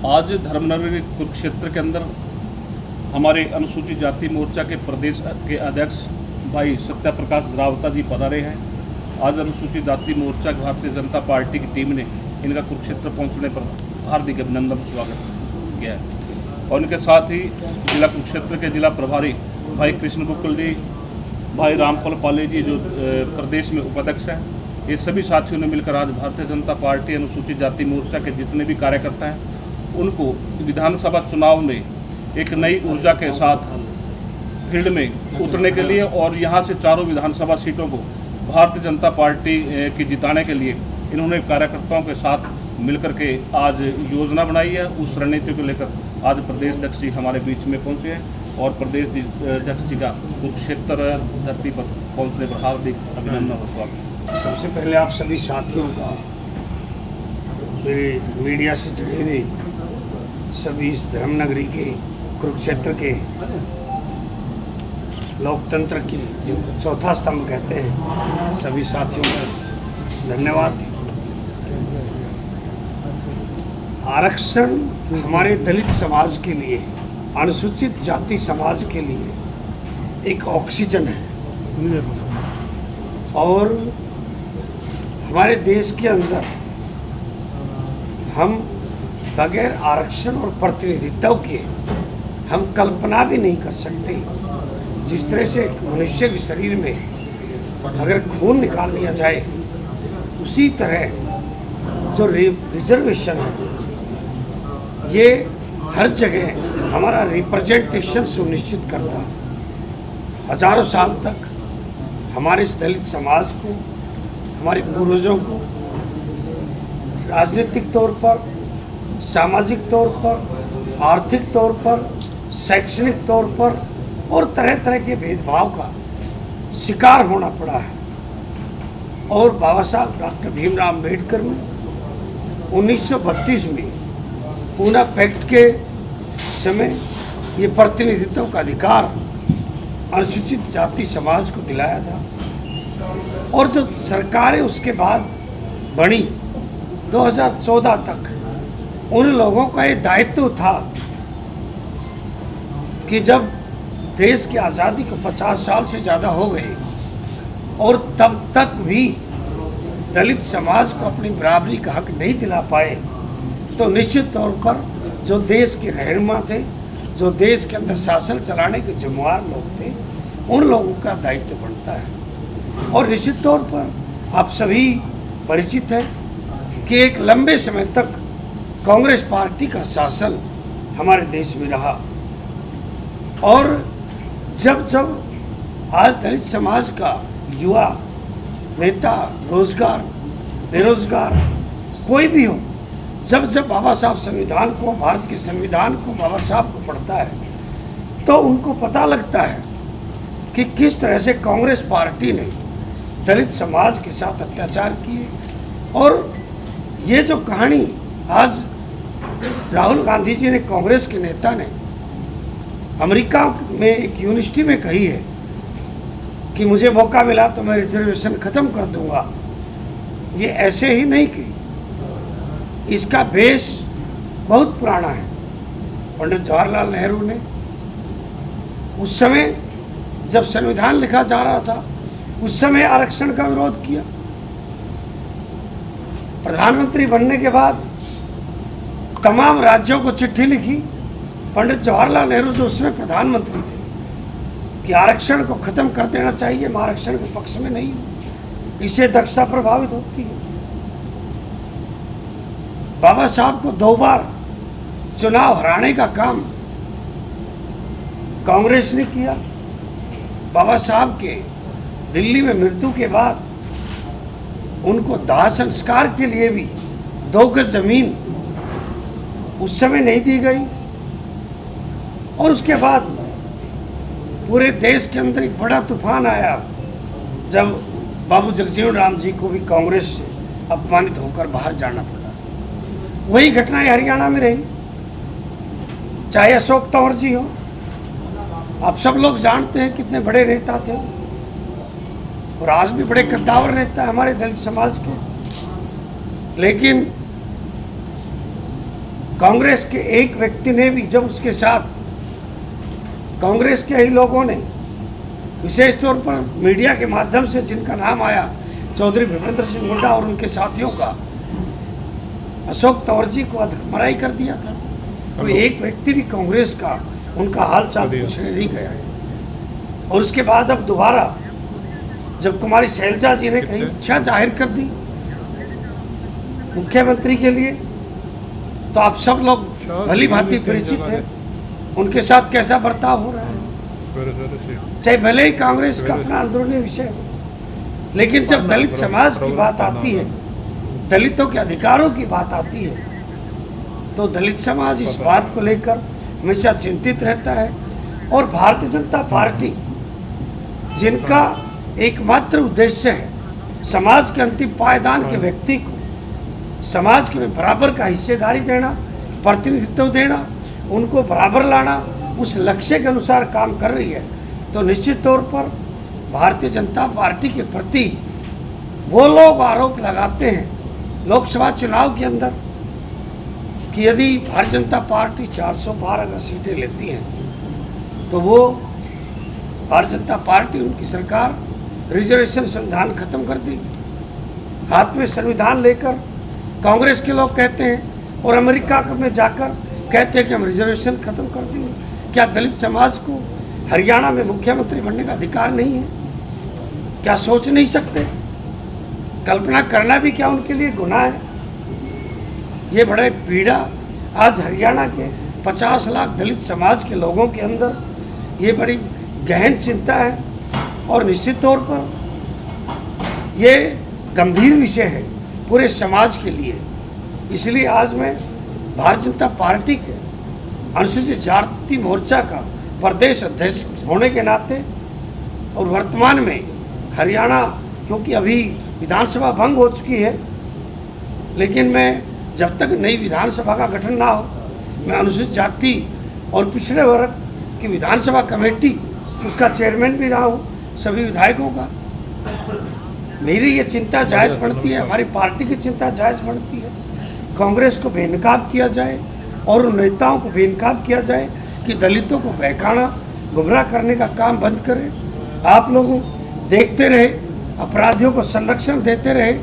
आज धर्मनगर कुरुक्षेत्र के अंदर हमारे अनुसूचित जाति मोर्चा के प्रदेश के अध्यक्ष भाई सत्य प्रकाश रावता जी पधारे हैं। आज अनुसूचित जाति मोर्चा भारतीय जनता पार्टी की टीम ने इनका कुरुक्षेत्र पहुंचने पर हार्दिक अभिनंदन स्वागत किया है और इनके साथ ही जिला कुरुक्षेत्र के जिला प्रभारी भाई कृष्ण बुक्कुल जी, भाई रामपाल पाले जी जो प्रदेश में उपाध्यक्ष हैं, ये सभी साथियों ने मिलकर आज भारतीय जनता पार्टी अनुसूचित जाति मोर्चा के जितने भी कार्यकर्ता हैं उनको विधानसभा चुनाव में एक नई ऊर्जा के साथ फील्ड में उतरने के लिए और यहाँ से चारों विधानसभा सीटों को भारतीय जनता पार्टी की जिताने के लिए इन्होंने कार्यकर्ताओं के साथ मिलकर के आज योजना बनाई है। उस रणनीति को लेकर आज प्रदेश अध्यक्ष जी हमारे बीच में पहुँचे हैं और प्रदेश अध्यक्ष जी का कुरुक्षेत्र धरती पर पहुँचने पर हार्दिक अभिनंदन और स्वागत। सबसे पहले आप सभी साथियों का, मेरे मीडिया से जुड़े हुए सभी इस धर्मनगरी के कुरुक्षेत्र के लोकतंत्र के जिनको चौथा स्तंभ कहते हैं, सभी साथियों का धन्यवाद। आरक्षण हमारे दलित समाज के लिए, अनुसूचित जाति समाज के लिए एक ऑक्सीजन है और हमारे देश के अंदर हम बगैर आरक्षण और प्रतिनिधित्व के हम कल्पना भी नहीं कर सकते। जिस तरह से एक मनुष्य के शरीर में अगर खून निकाल दिया जाए, उसी तरह जो रिजर्वेशन है ये हर जगह हमारा रिप्रेजेंटेशन सुनिश्चित करता। हजारों साल तक हमारे इस दलित समाज को, हमारे पूर्वजों को राजनीतिक तौर पर, सामाजिक तौर पर, आर्थिक तौर पर, शैक्षणिक तौर पर और तरह तरह के भेदभाव का शिकार होना पड़ा है। और बाबा साहब डॉक्टर भीमराव अम्बेडकर ने 1932 में पूना पैक्ट के समय ये प्रतिनिधित्व का अधिकार अनुसूचित जाति समाज को दिलाया था और जो सरकारें उसके बाद बनी 2014 तक, उन लोगों का ये दायित्व था कि जब देश की आज़ादी को 50 साल से ज़्यादा हो गए और तब तक भी दलित समाज को अपनी बराबरी का हक नहीं दिला पाए, तो निश्चित तौर पर जो देश के रहनुमा थे, जो देश के अंदर शासन चलाने के जिम्मेवार लोग थे, उन लोगों का दायित्व बनता है। और निश्चित तौर पर आप सभी परिचित हैं कि एक लंबे समय तक कांग्रेस पार्टी का शासन हमारे देश में रहा और जब जब आज दलित समाज का युवा नेता, रोजगार, बेरोजगार कोई भी हो, जब जब बाबा साहब संविधान को, भारत के संविधान को, बाबा साहब को पढ़ता है तो उनको पता लगता है कि किस तरह से कांग्रेस पार्टी ने दलित समाज के साथ अत्याचार किए। और ये जो कहानी आज राहुल गांधी जी ने, कांग्रेस के नेता ने अमेरिका में एक यूनिवर्सिटी में कही है कि मुझे मौका मिला तो मैं रिजर्वेशन ख़त्म कर दूंगा, ये ऐसे ही नहीं कही। इसका बेस बहुत पुराना है। पंडित जवाहरलाल नेहरू ने उस समय जब संविधान लिखा जा रहा था, उस समय आरक्षण का विरोध किया। प्रधानमंत्री बनने के बाद तमाम राज्यों को चिट्ठी लिखी, पंडित जवाहरलाल नेहरू जो उसमें प्रधानमंत्री थे, कि आरक्षण को खत्म कर देना चाहिए, मैं आरक्षण के पक्ष में नहीं हूँ, इससे दक्षता प्रभावित होती है। बाबा साहब को 2 बार चुनाव हराने का काम कांग्रेस ने किया। बाबा साहब के दिल्ली में मृत्यु के बाद उनको दाह संस्कार के लिए भी 2 गज जमीन उस समय नहीं दी गई और उसके बाद पूरे देश के अंदर एक बड़ा तूफान आया जब बाबू जगजीवन राम जी को भी कांग्रेस से अपमानित होकर बाहर जाना पड़ा। वही घटनाएं हरियाणा में रही, चाहे अशोक तंवर जी हो, आप सब लोग जानते हैं कितने बड़े नेता थे और आज भी बड़े कद्दावर नेता है हमारे दलित समाज के। लेकिन कांग्रेस के एक व्यक्ति ने भी, जब उसके साथ कांग्रेस के ही लोगों ने, विशेष तौर पर मीडिया के माध्यम से जिनका नाम आया, चौधरी भूपेंद्र सिंह हुड्डा और उनके साथियों का, अशोक तंवर जी को अधमराई कर दिया था। कोई एक व्यक्ति भी कांग्रेस का उनका हाल चाल पूछने नहीं गया है। और उसके बाद अब दोबारा जब कुमारी शैलजा जी ने कहीं इच्छा जाहिर कर दी मुख्यमंत्री के लिए, तो आप सब लोग भली भांति परिचित हैं उनके साथ कैसा बर्ताव हो रहा है। चाहे भले ही कांग्रेस का अपना अंदरूनी विषय हो, लेकिन जब दलित समाज की बात आती है, दलितों के अधिकारों की बात आती है, तो दलित समाज इस बात को लेकर हमेशा चिंतित रहता है। और भारतीय जनता पार्टी, जिनका एकमात्र उद्देश्य है समाज के अंतिम पायदान के व्यक्ति को समाज के में बराबर का हिस्सेदारी देना, प्रतिनिधित्व देना, उनको बराबर लाना, उस लक्ष्य के अनुसार काम कर रही है, तो निश्चित तौर पर भारतीय जनता पार्टी के प्रति वो लोग आरोप लगाते हैं लोकसभा चुनाव के अंदर कि यदि भारतीय जनता पार्टी 400 पार अगर सीटें लेती हैं तो वो भारतीय जनता पार्टी, उनकी सरकार रिजर्वेशन संविधान खत्म कर देगी। हाथ में संविधान लेकर कांग्रेस के लोग कहते हैं और अमेरिका में जाकर कहते हैं कि हम रिजर्वेशन खत्म कर देंगे। क्या दलित समाज को हरियाणा में मुख्यमंत्री बनने का अधिकार नहीं है? क्या सोच नहीं सकते? कल्पना करना भी क्या उनके लिए गुनाह है? ये बड़े पीड़ा आज हरियाणा के 50 लाख दलित समाज के लोगों के अंदर ये बड़ी गहन चिंता है और निश्चित तौर पर ये गंभीर विषय है पूरे समाज के लिए। इसलिए आज मैं भारतीय जनता पार्टी के अनुसूचित जाति मोर्चा का प्रदेश अध्यक्ष होने के नाते और वर्तमान में हरियाणा, क्योंकि अभी विधानसभा भंग हो चुकी है, लेकिन मैं जब तक नई विधानसभा का गठन ना हो, मैं अनुसूचित जाति और पिछड़े वर्ग की विधानसभा कमेटी उसका चेयरमैन भी रहा हूँ, सभी विधायकों का। मेरी ये चिंता जायज़ बनती है, हमारी पार्टी की चिंता जायज़ बनती है, कांग्रेस को बेनकाब किया जाए और उन नेताओं को बेनकाब किया जाए कि दलितों को बहकाना, गुमराह करने का काम बंद करें। आप लोगों देखते रहे, अपराधियों को संरक्षण देते रहे,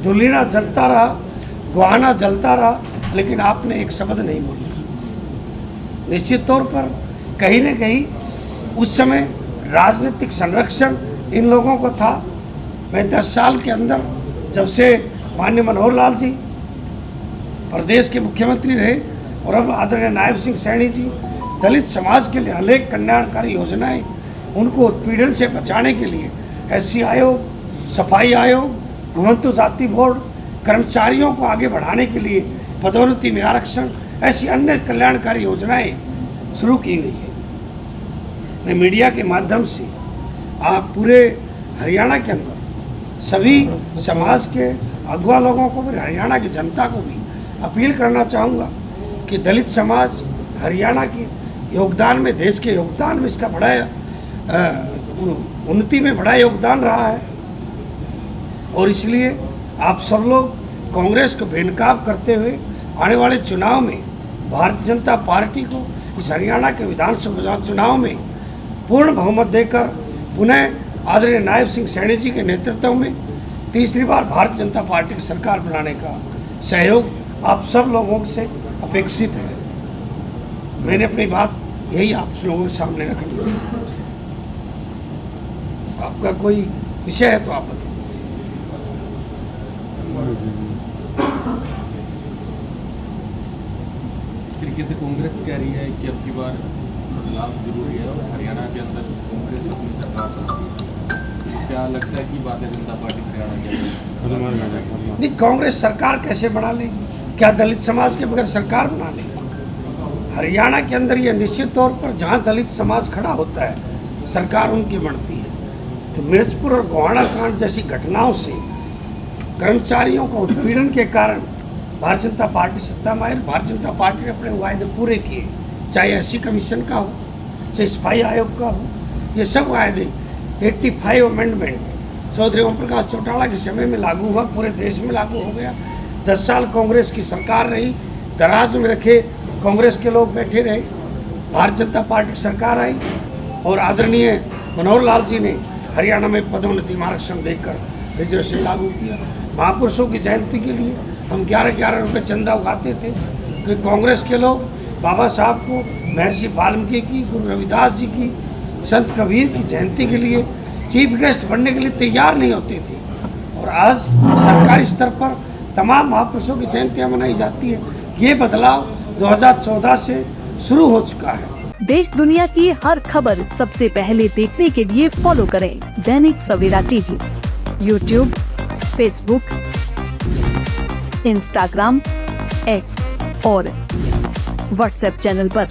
धुलीना जलता रहा, गुहाना जलता रहा, लेकिन आपने एक शब्द नहीं बोला। निश्चित तौर पर कहीं न कहीं उस समय राजनीतिक संरक्षण इन लोगों को था। मैं 10 साल के अंदर, जब से माननीय मनोहर लाल जी प्रदेश के मुख्यमंत्री रहे और अब आदरणीय नायब सिंह सैनी जी दलित समाज के लिए अनेक कल्याणकारी योजनाएं, उनको उत्पीड़न से बचाने के लिए SC आयोग, सफाई आयोग, घुमंतु जाति बोर्ड, कर्मचारियों को आगे बढ़ाने के लिए पदोन्नति में आरक्षण, ऐसी अन्य कल्याणकारी योजनाएं शुरू की गई है। मैं मीडिया के माध्यम से आप पूरे हरियाणा के अंदर सभी समाज के अगुवा लोगों को, हरियाणा की जनता को भी अपील करना चाहूँगा कि दलित समाज हरियाणा के योगदान में, देश के योगदान में इसका बड़ा उन्नति में बड़ा योगदान रहा है। और इसलिए आप सब लोग कांग्रेस को बेनकाब करते हुए आने वाले चुनाव में भारतीय जनता पार्टी को इस हरियाणा के विधानसभा चुनाव में पूर्ण बहुमत देकर पुनः आदरणीय नायब सिंह सैनी जी के नेतृत्व में तीसरी बार भारतीय जनता पार्टी की सरकार बनाने का सहयोग आप सब लोगों से अपेक्षित है। मैंने अपनी बात यही आप लोगों के सामने रखनी है। आपका कोई विषय है तो आप बताइए। इस तरीके से कांग्रेस कह रही है कि अब की बार बदलाव जरूरी है और हरियाणा के अंदर कांग्रेस अपनी सरकार चलाती है। क्या लगता है कि भारतीय जनता पार्टी हरियाणा के अंदर नहीं, कांग्रेस सरकार कैसे बना लेगी? क्या दलित समाज के बगैर सरकार बना लेगी? हरियाणा के अंदर ये निश्चित तौर पर जहाँ दलित समाज खड़ा होता है सरकार उनकी बनती है। तो मिर्चपुर और गोहाना कांड जैसी घटनाओं से कर्मचारियों को उत्पीड़न के कारण भारतीय जनता पार्टी सत्ता में आई। भारतीय जनता पार्टी ने अपने वायदे पूरे किए, चाहे SC कमीशन का हो, चाहे सफाई आयोग का हो, ये सब वायदे 85 अमेंडमेंट चौधरी ओम प्रकाश चौटाला के समय में लागू हुआ, पूरे देश में लागू हो गया। 10 साल कांग्रेस की सरकार रही, दराज में रखे कांग्रेस के लोग बैठे रहे। भारतीय जनता पार्टी की सरकार आई और आदरणीय मनोहर लाल जी ने हरियाणा में पदोन्नति आरक्षण देकर रिजर्वेशन लागू किया। महापुरुषों की जयंती के लिए हम 11-11 रुपये चंदा उगाते थे। कि कांग्रेस के लोग बाबा साहब को, महर्षि वाल्मीकि की, गुरु रविदास जी की, संत कबीर की जयंती के लिए चीफ गेस्ट बनने के लिए तैयार नहीं होते थे। और आज सरकारी स्तर पर तमाम महापुरुषों की जयंतियाँ मनाई जाती है। ये बदलाव 2014 से शुरू हो चुका है। देश दुनिया की हर खबर सबसे पहले देखने के लिए फॉलो करें Dainik Savera TV, YouTube, Facebook, Instagram, X और व्हाट्सएप चैनल पर।